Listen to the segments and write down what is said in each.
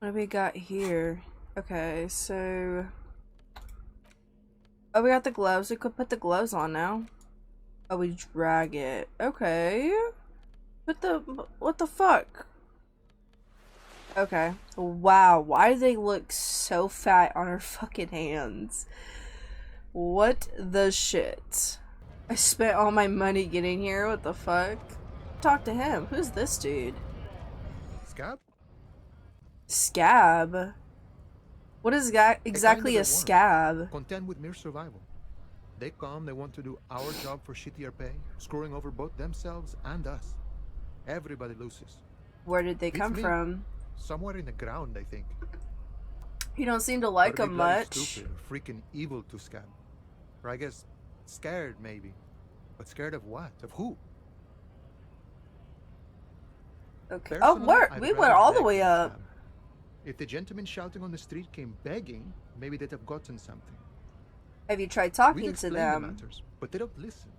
What do we got here? Okay, so... Oh, we got the gloves. We could put the gloves on now. Oh, we drag it. Okay. What the fuck? Okay. Wow, why do they look so fat on her fucking hands? What the shit? I spent all my money getting here. What the fuck? Talk to him. Who's this dude? Scab? Scab? What is exactly a scab? Content with mere survival. They come, they want to do our job for shittier pay, screwing over both themselves and us. Everybody loses. Where did they come from? Somewhere in the ground, I think. You don't seem to like them much. Stupid, freaking evil to Scab. Or I guess scared, maybe. But scared of what? Of who? Okay. Oh, where? We went all the way up. Scab. If the gentleman shouting on the street came begging, maybe they'd have gotten something. Have you tried talking to them? The matters, but they don't listen.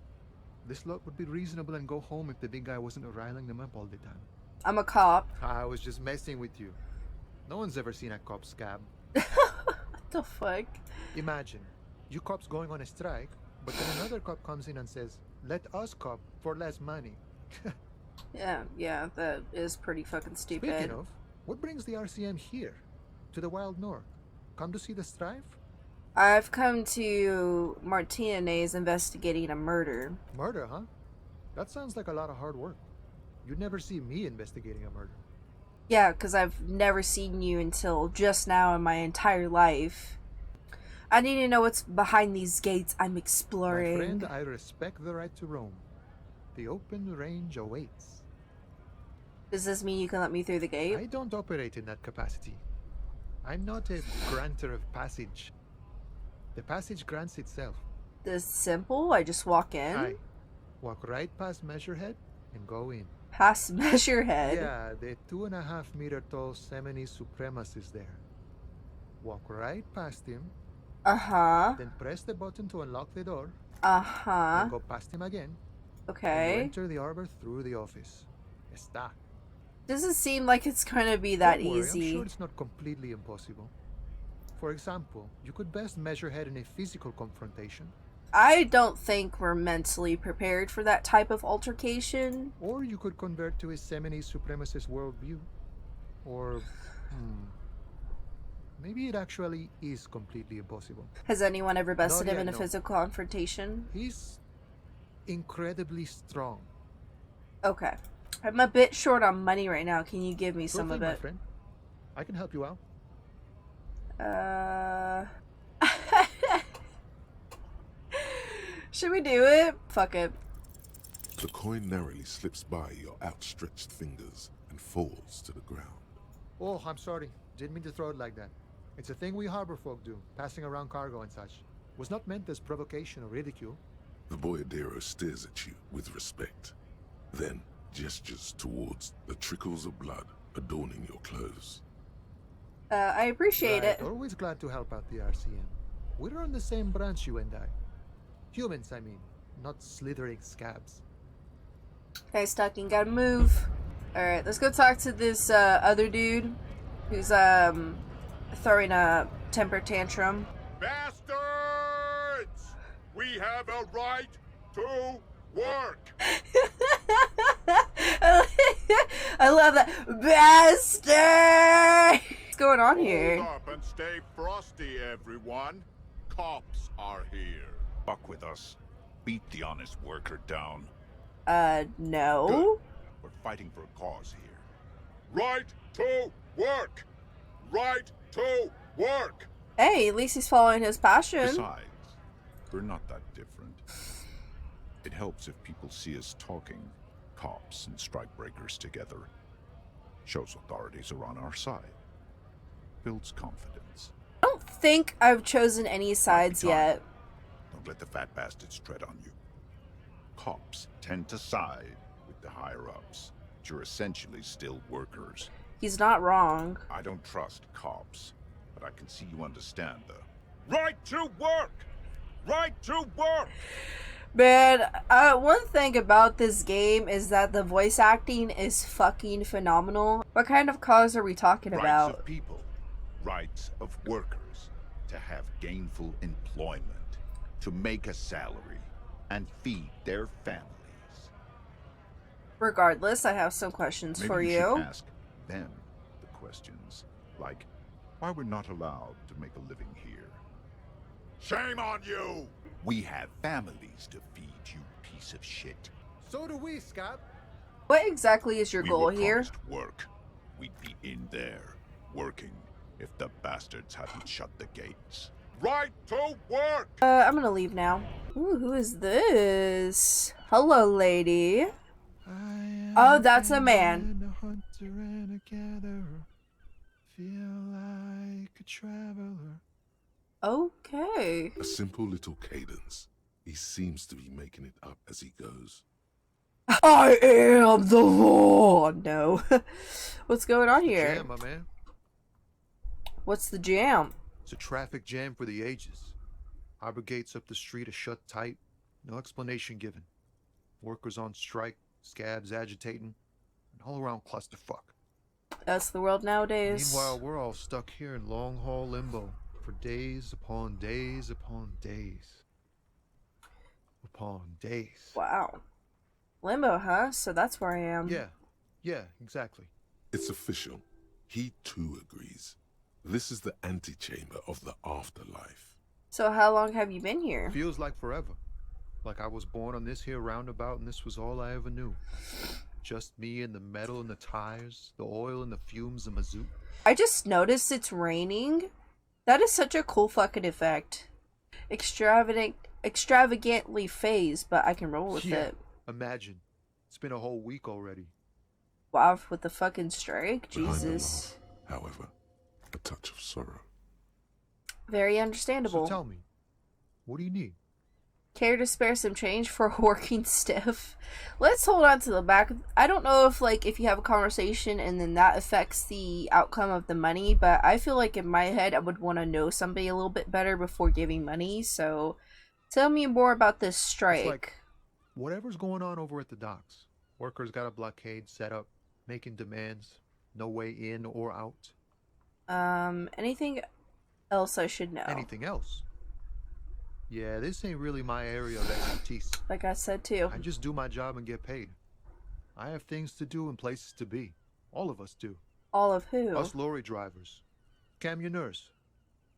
This lot would be reasonable and go home if the big guy wasn't riling them up all the time. I'm a cop. I was just messing with you. No one's ever seen a cop scab. What the fuck? Imagine, you cops going on a strike, but then another cop comes in and says, "Let us cop for less money." Yeah, that is pretty fucking stupid. Speaking of, what brings the RCM here? To the wild north? Come to see the strife? I've come to Martinez investigating a murder. Murder, huh? That sounds like a lot of hard work. You'd never see me investigating a murder. Yeah, because I've never seen you until just now in my entire life. I need to know what's behind these gates I'm exploring. My friend, I respect the right to roam. The open range awaits. Does this mean you can let me through the gate? I don't operate in that capacity. I'm not a granter of passage. The passage grants itself. This simple? I just walk in? Aye. Walk right past Measurehead and go in. Past Measurehead? Yeah, the 2.5 meter tall Semini supremacist there. Walk right past him. Uh-huh. Then press the button to unlock the door. Uh-huh. Then go past him again. Okay. And enter the arbor through the office. Está. Doesn't seem like it's gonna be that Don't worry, easy. I'm sure it's not completely impossible. For example, you could best measure head in a physical confrontation. I don't think we're mentally prepared for that type of altercation. Or you could convert to a Semini supremacist worldview. Or, maybe it actually is completely impossible. Has anyone ever bested Not him yet, in a no. physical confrontation? He's incredibly strong. Okay. I'm a bit short on money right now. Can you give me Sure some thing, of my it? friend. I can help you out. Should we do it? Fuck it. The coin narrowly slips by your outstretched fingers and falls to the ground. Oh, I'm sorry. Didn't mean to throw it like that. It's a thing we harbor folk do, passing around cargo and such. Was not meant as provocation or ridicule. The boyadero stares at you with respect, then gestures towards the trickles of blood adorning your clothes. I appreciate it. Always glad to help out the RCM. We're on the same branch, you and I. Humans, I mean, not slithering scabs. Okay, Stocking, gotta move. Alright, let's go talk to this other dude who's throwing a temper tantrum. Bastards! We have a right to work! I love that. Bastard! What's going on here? Hold up and stay frosty, everyone. Cops are here. Fuck with us. Beat the honest worker down. No. Good. We're fighting for a cause here. Right to work! Right to work! Hey, at least he's following his passion. Besides, we're not that different. It helps if people see us talking, cops and strikebreakers together. Shows authorities are on our side. Builds confidence. I don't think I've chosen any sides yet. Don't let the fat bastards tread on you. Cops tend to side with the higher-ups, but you're essentially still workers. He's not wrong. I don't trust cops, but I can see you understand the... Right to work! Right to work! Man, one thing about this game is that the voice acting is fucking phenomenal. What kind of cause are we talking Rights about? of people, rights of workers, to have gainful employment, to make a salary, and feed their families. Regardless, I have some questions Maybe for you you. should ask them the questions, like why we're not allowed to make a living here. Shame on you! We have families to feed, you piece of shit. So do we, Scott. What exactly is your We goal were here? promised work. We'd be in there, working, if the bastards hadn't shut the gates. Right to work! I'm gonna leave now. Ooh, who is this? Hello, lady. Oh, that's a man. A hunter and a gatherer. Feel like a traveler. Okay. A simple little cadence. He seems to be making it up as he goes. I am the law. No. What's going on The here? jam, my man. What's the jam? It's a traffic jam for the ages. Harbor gates up the street are shut tight. No explanation given. Workers on strike, scabs agitating, an all-around clusterfuck. That's the world nowadays. Meanwhile, we're all stuck here in long-haul limbo for days upon days upon days. Upon days. Wow. Limbo, huh? So that's where I am. Yeah, exactly. It's official. He too agrees. This is the antechamber of the afterlife. So how long have you been here? Feels like forever. Like I was born on this here roundabout and this was all I ever knew. Just me and the metal and the tires, the oil and the fumes of mazout. I just noticed it's raining. That is such a cool fucking effect. Extravagantly phased, but I can roll with it. Imagine. It's been a whole week already. Wow, with the fucking strike? Behind the Jesus. laugh, however, a touch of sorrow. Very understandable. So tell me, what do you need? Care to spare some change for a working stiff? Let's hold on to the back. I don't know if if you have a conversation and then that affects the outcome of the money, but I feel like in my head I would want to know somebody a little bit better before giving money. So tell me more about this strike. It's like whatever's going on over at the docks. Workers got a blockade set up, making demands, no way in or out. Anything else I should know? Anything else? Yeah, this ain't really my area of expertise. Like I said too. I just do my job and get paid. I have things to do and places to be. All of us do. All of who? Us lorry drivers. Camioners.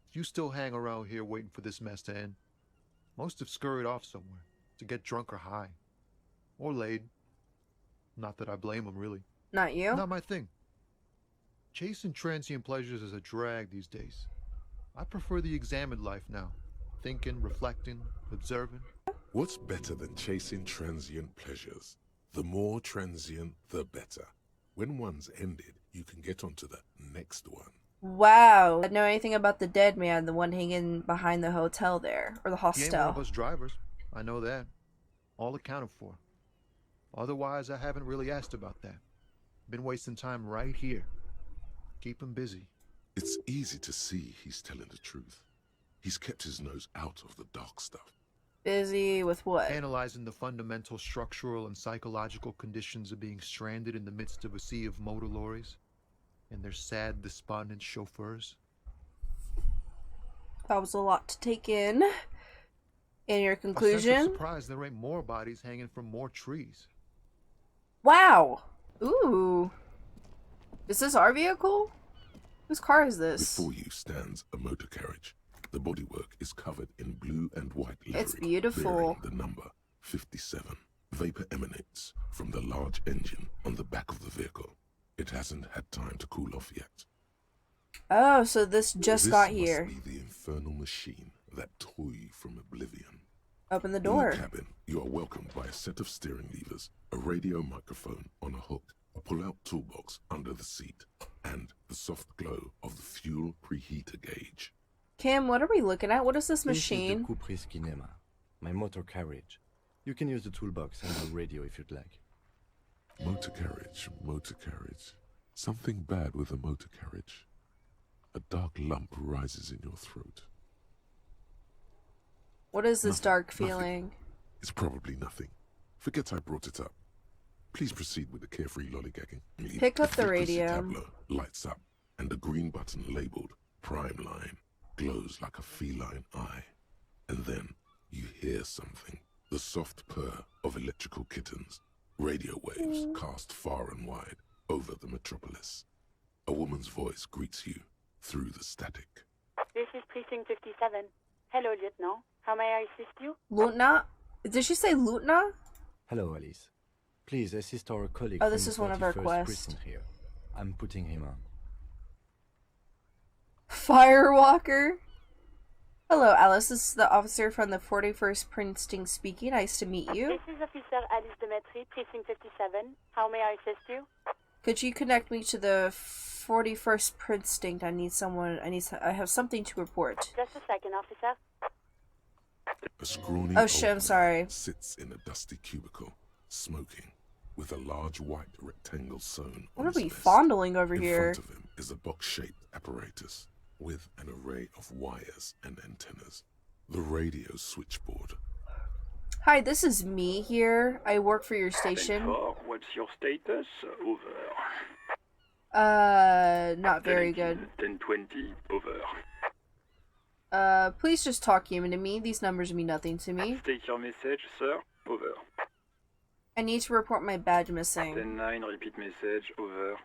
If you still hang around here waiting for this mess to end, most have scurried off somewhere to get drunk or high. Or laid. Not that I blame them, really. Not you? Not my thing. Chasing transient pleasures is a drag these days. I prefer the examined life now. Thinking, reflecting, observing. What's better than chasing transient pleasures? The more transient, the better. When one's ended, you can get onto the next one. Wow. I didn't know anything about the dead man, the one hanging behind the hotel there. Or the He ain't one hostel. of us drivers. I know that. All accounted for. Otherwise, I haven't really asked about that. Been wasting time right here. Keep him busy. It's easy to see he's telling the truth. He's kept his nose out of the dark stuff. Busy with what? Analyzing the fundamental structural and psychological conditions of being stranded in the midst of a sea of motor lorries and their sad, despondent chauffeurs. That was a lot to take in. In your A sense of conclusion? surprise there ain't more bodies hanging from more trees. Wow. Ooh. Is this our vehicle? Whose car is this? Before you stands a motor carriage. The bodywork is covered in blue and white lettering, It's beautiful. bearing the number 57. Vapor emanates from the large engine on the back of the vehicle. It hasn't had time to cool off yet. Oh, so this just This got must here. be the infernal machine that tore you from oblivion. Open the In door. the cabin, you are welcomed by a set of steering levers, a radio microphone on a hook, a pull-out toolbox under the seat, and the soft glow of the fuel preheater gauge. Kim, what are we looking at? What is this This is machine? the Coupe's Kinema, my motor carriage. You can use the toolbox and the radio if you'd like. Motor carriage, motor carriage. Something bad with a motor carriage. A dark lump rises in your throat. What is this Nothing, dark nothing. feeling? It's probably nothing. Forget I brought it up. Please proceed with the carefree lollygagging. Pick up the frequency radio. tableau lights up, and the green button labeled Prime Line glows like a feline eye. And then you hear something. The soft purr of electrical kittens. Radio waves cast far and wide over the metropolis. A woman's voice greets you through the static. This is Precinct 57. Hello, Lieutenant. How may I assist you? Lutna? Did she say Lutna? Hello, Alice. Please assist our colleague. Oh, this from is the one of our 41st quests. precinct here. I'm putting him on. Firewalker? Hello, Alice. This is the officer from the 41st Precinct speaking. Nice to meet you. This is Officer Alice Demetri, Precinct 57. How may I assist you? Could you connect me to the 41st Precinct? I have something to report. Just a second, officer. A scrawny Oh shit, old I'm man sorry. sits in a dusty cubicle, smoking, with a large white rectangle sewn What on are his we vest. fondling over In here? front of him is a box-shaped apparatus with an array of wires and antennas. The radio switchboard. Hi, this is me here. I work for your station. What's your status? Over. Not very good. 1020, over. Please just talk human to me. These numbers mean nothing to me. State your message, sir. Over. I need to report my badge missing. 10-9, repeat message. Over.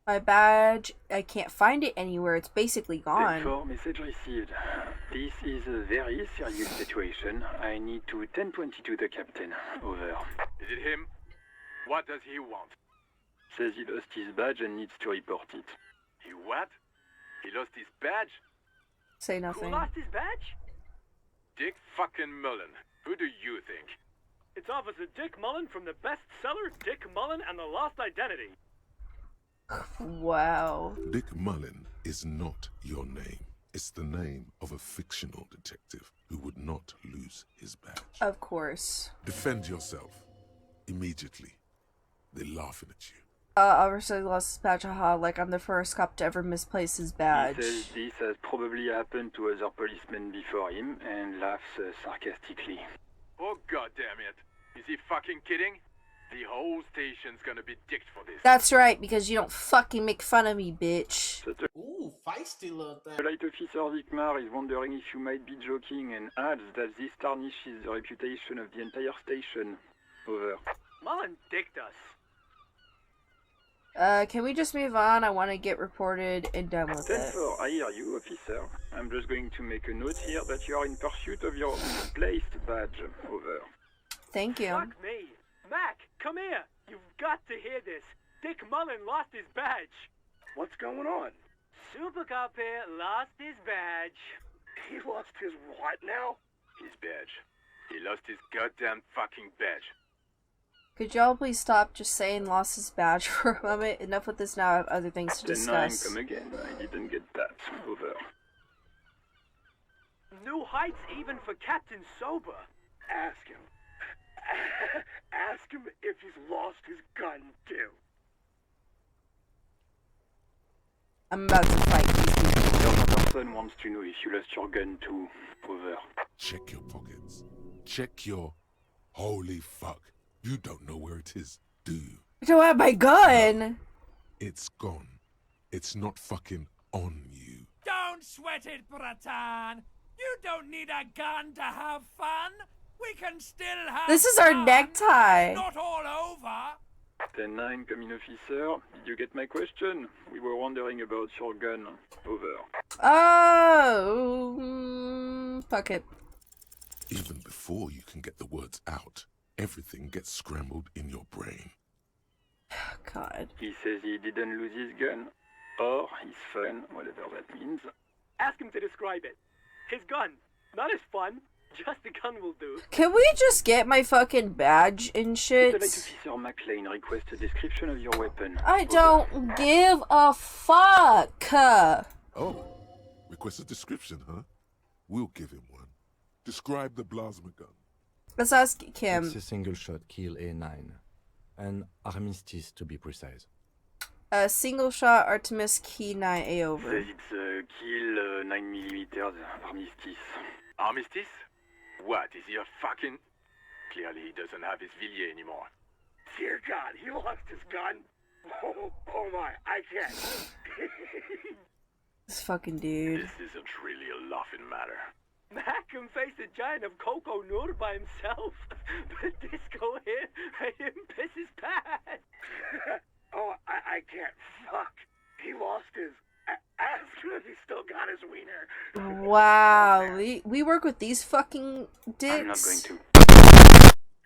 My badge, I can't find it anywhere. It's basically gone. 10-4, message received. This is a very serious situation. I need to 1022 the captain. Over. Is it him? What does he want? Says he lost his badge and needs to report it. He what? He lost his badge? Say nothing. his badge? Dick fucking Mullen. Who do you think? It's Officer Dick Mullen from the bestseller Dick Mullen and the Lost Identity. Wow. Dick Mullen is not your name. It's the name of a fictional detective who would not lose his badge. Of course. Defend yourself. Immediately. They're laughing at you. Obviously lost his badge, haha, like I'm the first cop to ever misplace his badge. He says this has probably happened to other policemen before him and laughs sarcastically. Oh goddamn it. Is he fucking kidding? The whole station's gonna be dicked for this. That's right, because you don't fucking make fun of me, bitch. Ooh, feisty little thing. Light Officer Vikmar is wondering if you might be joking and adds that this tarnishes the reputation of the entire station. Over. Mullen dicked us. Can we just move on? I want to get reported and done with it. 10-4, I hear you, officer. I'm just going to make a note here that you are in pursuit of your misplaced badge. Over. Thank you. Fuck me. Mac, come here. You've got to hear this. Dick Mullen lost his badge. What's going on? Super Cop here lost his badge. He lost his what now? His badge. He lost his goddamn fucking badge. Could y'all please stop just saying lost his badge for a moment? Enough with this now. I have other things to 10-9, discuss. come again. I didn't get that. Over. New heights even for Captain Sober. Ask him. Ask him if he's lost his gun, too. I'm about to fight these people. The other person wants to know if you lost your gun too. Over. Check your pockets. Check your... Holy fuck. You don't know where it is, do you? I don't have my gun! It's gone. It's not fucking on you. Don't sweat it, Bratan. You don't need a gun to have fun. We can still have This is our fun. necktie. It's not all over. 10-9, come in, officer. Did you get my question? We were wondering about your gun. Over. Oh, fuck it. Even before you can get the words out, everything gets scrambled in your brain. God. He says he didn't lose his gun. Or his fun, whatever that means. Ask him to describe it. His gun. Not his fun. Just the gun will do. Can we just get my fucking badge and shit? Light Officer McLean requests a description of your weapon. I don't give a fuck. Oh, request a description, huh? We'll give him one. Describe the plasma gun. Let's ask Kim. It's a single shot kill A9. An armistice to be precise. A single shot Artemis Key 9A over. Says it's a kill 9mm armistice. Armistice? What, is he a fucking... Clearly he doesn't have his Villiers anymore. Dear God, he lost his gun. Oh my, I can't. This fucking dude. This isn't really a laughing matter. Mac can face a giant of Coco Nur by himself, but Disco here made him piss his pants. Oh, I can't. Fuck. He lost his. Ask him if he still got his wiener. Wow, we work with these fucking dicks. I'm not going to.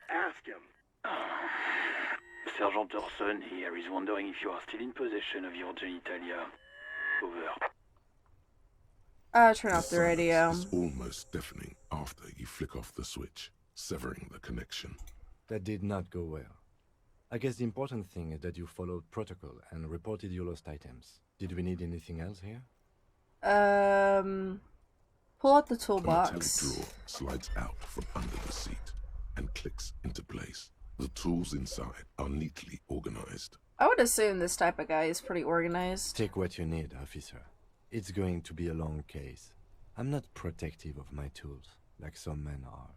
Ask him. Sergeant Orson here is wondering if you are still in possession of your genitalia. Over. Turn off the radio. It's almost deafening after you flick off the switch, severing the connection. That did not go well. I guess the important thing is that you followed protocol and reported your lost items. Did we need anything else here? Pull out the A toolbox. metallic drawer slides out from under the seat and clicks into place. The tools inside are neatly organized. I would assume this type of guy is pretty organized. Take what you need, officer. It's going to be a long case. I'm not protective of my tools, like some men are.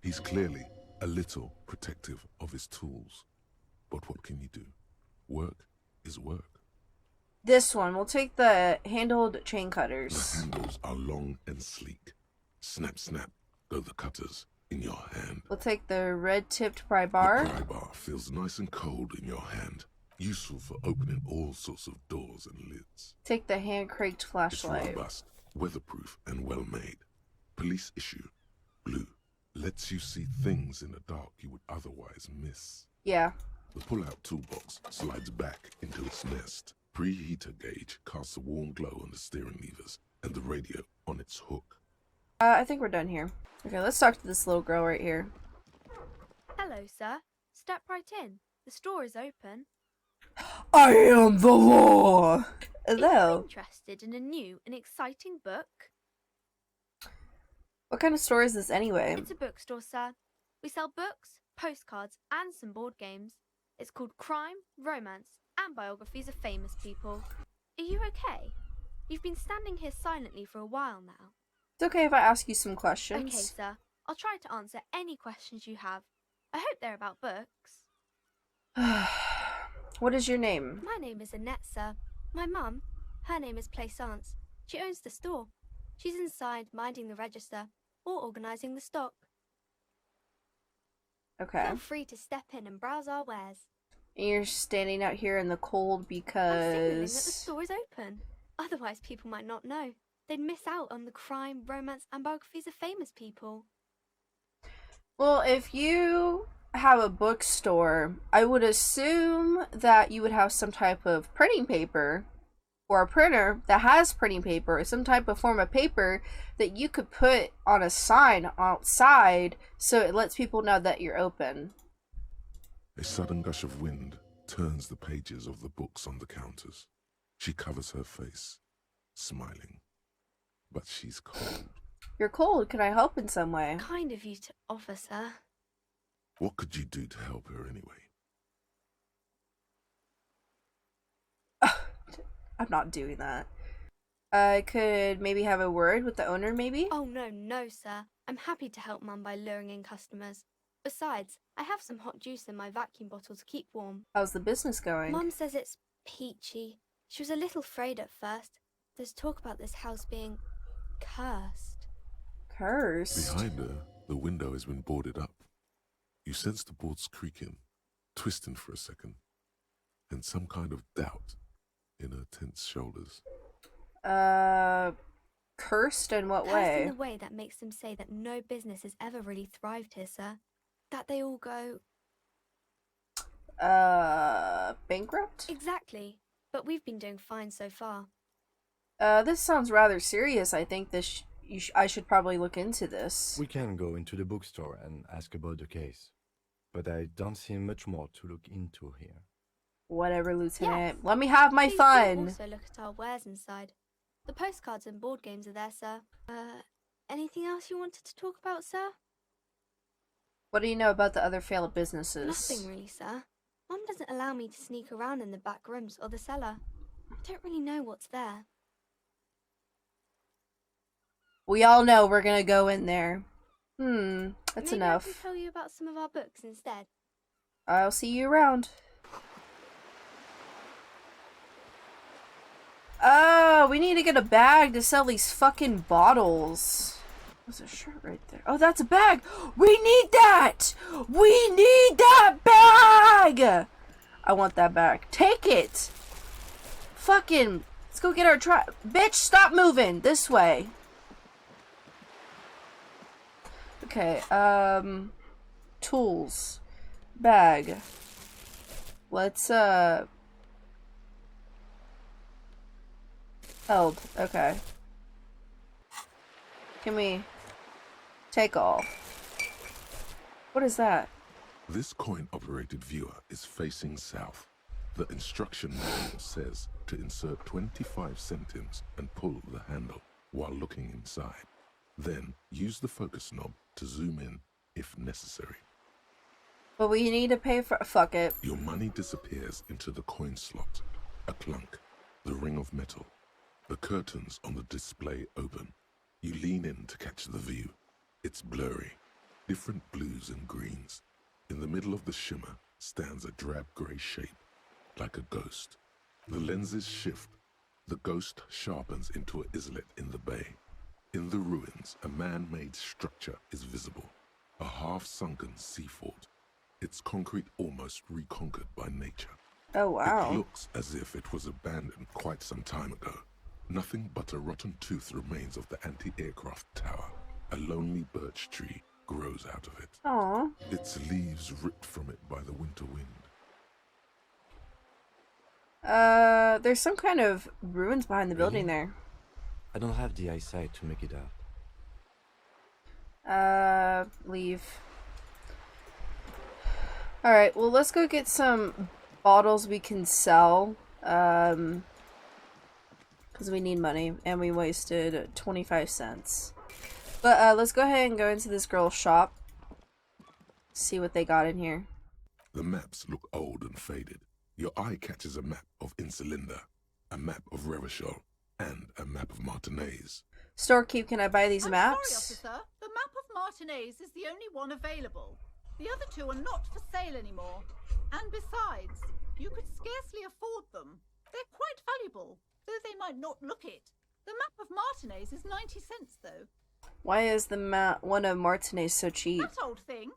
He's clearly a little protective of his tools. But what can you do? Work is work. This one, we'll take the handled chain The cutters. handles are long and sleek. Snap, snap, go the cutters in your hand. We'll take the red-tipped pry The bar. pry bar feels nice and cold in your hand. Useful for opening all sorts of doors and lids. Take the hand-cranked It's flashlight. robust, weatherproof, and well made. Police issue. Blue. Lets you see things in the dark you would otherwise miss. Yeah. The pull-out toolbox slides back into its nest. Preheater gauge casts a warm glow on the steering levers and the radio on its hook. I think we're done here. Okay, let's talk to this little girl right here. Hello, sir. Step right in. The store is open. I am the law! If you're Hello. interested in a new and exciting book, What kind of store is this anyway? it's a bookstore, sir. We sell books, postcards, and some board games. It's called Crime, Romance, and Biographies of Famous People. Are you okay? You've been standing here silently for a while now. It's okay if I ask you some Okay, questions. sir. I'll try to answer any questions you have. I hope they're about books. What is your name? My name is Annette, sir. My mum, her name is Plaisance. She owns the store. She's inside minding the register or organising the stock. Okay. Feel free to step in and browse our wares. And you're standing out here in the cold I'm signaling that the because... store is open. Otherwise, people might not know. They'd miss out on the crime, romance, and biographies of famous people. Well, if you have a bookstore, I would assume that you would have some type of printing paper or a printer that has printing paper or some type of form of paper that you could put on a sign outside so it lets people know that you're open. A sudden gush of wind turns the pages of the books on the counters. She covers her face, smiling. But she's cold. You're cold. Can I help in some way? Kind of you to offer, sir. What could you do to help her anyway? I'm not doing that. I could maybe have a word with the owner, maybe? Oh, no, sir. I'm happy to help Mum by luring in customers. Besides, I have some hot juice in my vacuum bottle to keep warm. How's the business going? Mum says it's peachy. She was a little afraid at first. There's talk about this house being cursed. Cursed? Behind her, the window has been boarded up. You sense the boards creaking, twisting for a second, and some kind of doubt in her tense shoulders. Cursed in what Cursed way? in the way that makes them say that no business has ever really thrived here, sir. That they all go... Bankrupt? Exactly. But we've been doing fine so far. This sounds rather serious. I think this I should probably look into this. We can go into the bookstore and ask about the case. But I don't see much more to look into here. Whatever, Lieutenant. Yes. Let me have my Please do fun. also look at our wares inside. The postcards and board games are there, sir. Anything else you wanted to talk about, sir? What do you know about the other failed businesses? Nothing really, sir. Mum doesn't allow me to sneak around in the back rooms or the cellar. I don't really know what's there. We all know we're gonna go in there. That's Maybe enough. I can tell you about some of our books instead. I'll see you around. Oh, we need to get a bag to sell these fucking bottles. There's a shirt right there. Oh, that's a bag. We need that. We need that bag. I want that bag. Take it. Fucking, let's go get our bitch, stop moving. This way. Okay, tools. Bag. Let's, held. Okay. Can we take all? What is that? This coin-operated viewer is facing south. The instruction manual says to insert 25 centimes and pull the handle while looking inside. Then use the focus knob to zoom in if necessary. But we need to pay for... Fuck it. Your money disappears into the coin slot. A clunk. The ring of metal. The curtains on the display open. You lean in to catch the view. It's blurry. Different blues and greens. In the middle of the shimmer stands a drab grey shape, like a ghost. The lenses shift. The ghost sharpens into an islet in the bay. In the ruins, a man-made structure is visible. A half-sunken sea fort. Its concrete almost reconquered by nature. Oh, wow. It looks as if it was abandoned quite some time ago. Nothing but a rotten tooth remains of the anti-aircraft tower. A lonely birch tree grows out of it. Aww. Its leaves ripped from it by the winter wind. There's some kind of ruins behind the building there. I don't have the eyesight to make it out. Leave. Alright, well, let's go get some bottles we can sell. Because we need money, and we wasted 25 cents. But, let's go ahead and go into this girl's shop. See what they got in here. The maps look old and faded. Your eye catches a map of Insulinda, a map of Revachol, and a map of Martinez. Storekeep, can I buy these maps? Sorry, officer. The map of Martinez is the only one available. The other two are not for sale anymore. And besides, you could scarcely afford them. They're quite valuable, though they might not look it. The map of Martinez is 90 cents, though. Why is the one of Martinez so cheap? That old thing.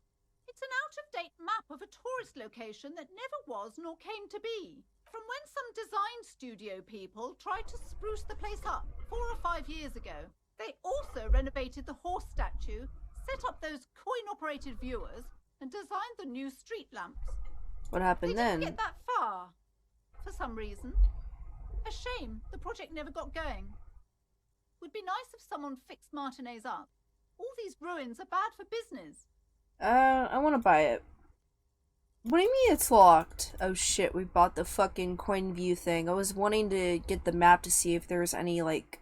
It's an out-of-date map of a tourist location that never was nor came to be. From when some design studio people tried to spruce the place up 4 or 5 years ago. They also renovated the horse statue, set up those coin-operated viewers, and designed the new street lamps. What happened then? They didn't get that far, for some reason. A shame the project never got going. Would be nice if someone fixed Martinez up. All these ruins are bad for business. I want to buy it. What do you mean it's locked? Oh shit, we bought the fucking coin view thing. I was wanting to get the map to see if there's any, like,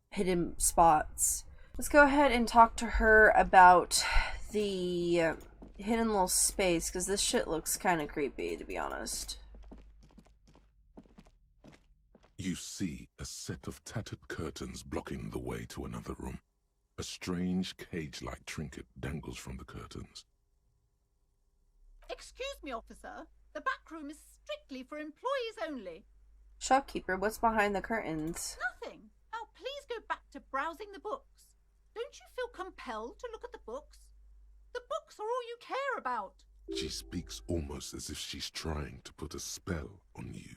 hidden spots. Let's go ahead and talk to her about the hidden little space, because this shit looks kind of creepy, to be honest. You see a set of tattered curtains blocking the way to another room. A strange cage-like trinket dangles from the curtains. Excuse me, officer. The back room is strictly for employees only. Shopkeeper, what's behind the curtains? Nothing. Now please go back to browsing the books. Don't you feel compelled to look at the books? The books are all you care about. She speaks almost as if she's trying to put a spell on you,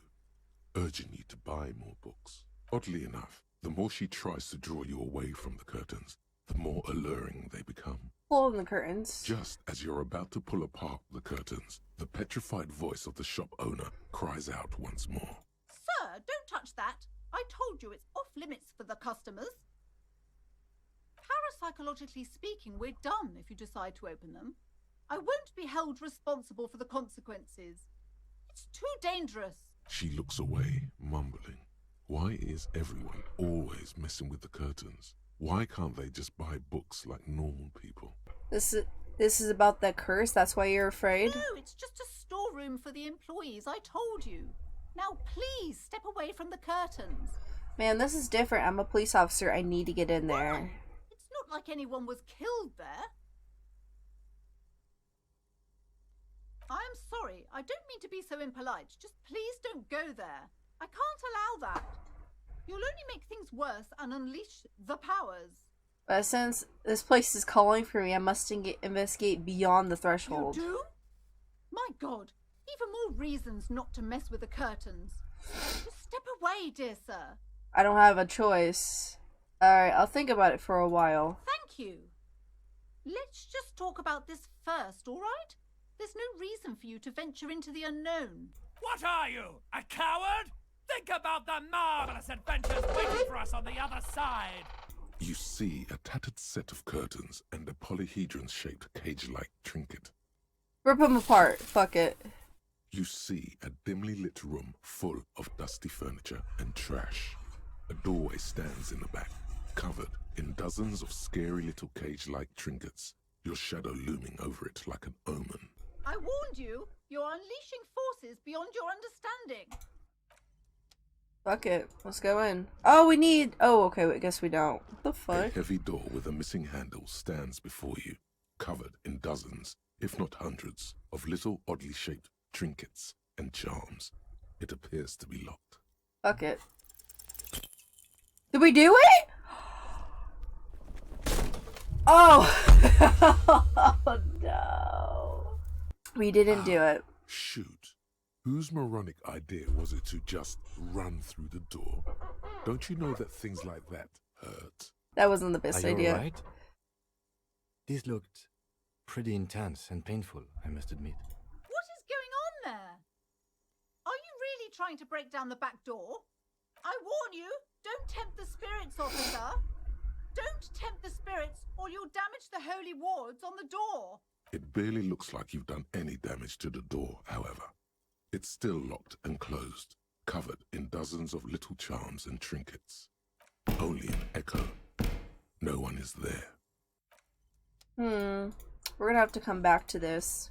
urging you to buy more books. Oddly enough, the more she tries to draw you away from the curtains, the more alluring they become. Pull the curtains. Just as you're about to pull apart the curtains, the petrified voice of the shop owner cries out once more. Sir, don't touch that. I told you it's off limits for the customers. Parapsychologically speaking, we're done if you decide to open them. I won't be held responsible for the consequences. It's too dangerous. She looks away, mumbling. Why is everyone always messing with the curtains? Why can't they just buy books like normal people? This is about that curse? That's why you're afraid? No, it's just a storeroom for the employees, I told you. Now please step away from the curtains. Man, this is different. I'm a police officer. I need to get in there. Why? It's not like anyone was killed there. I'm sorry, I don't mean to be so impolite. Just please don't go there. I can't allow that. You'll only make things worse and unleash the powers. But since this place is calling for me, I must investigate beyond the threshold. You do? My God, even more reasons not to mess with the curtains. Just step away, dear sir. I don't have a choice. Alright, I'll think about it for a while. Thank you. Let's just talk about this first, all right? There's no reason for you to venture into the unknown. What are you, a coward? Think about the marvelous adventures waiting for us on the other side. You see a tattered set of curtains and a polyhedron-shaped cage-like trinket. Rip them apart. Fuck it. You see a dimly lit room full of dusty furniture and trash. A doorway stands in the back, covered in dozens of scary little cage-like trinkets, your shadow looming over it like an omen. I warned you. You're unleashing forces beyond your understanding. Fuck it. Let's go in. Oh, we need... Oh, okay. I guess we don't. What the fuck? A heavy door with a missing handle stands before you, covered in dozens, if not hundreds, of little oddly shaped trinkets and charms. It appears to be locked. Fuck it. Did we do it? Oh! Oh no. We didn't do it. Shoot. Whose moronic idea was it to just run through the door? Don't you know that things like that hurt? That wasn't the best idea. Right? This looked pretty intense and painful, I must admit. What is going on there? Are you really trying to break down the back door? I warn you, don't tempt the spirits, officer. Don't tempt the spirits, or you'll damage the holy wards on the door. It barely looks like you've done any damage to the door, however. It's still locked and closed, covered in dozens of little charms and trinkets. Only an echo. No one is there. We're gonna have to come back to this.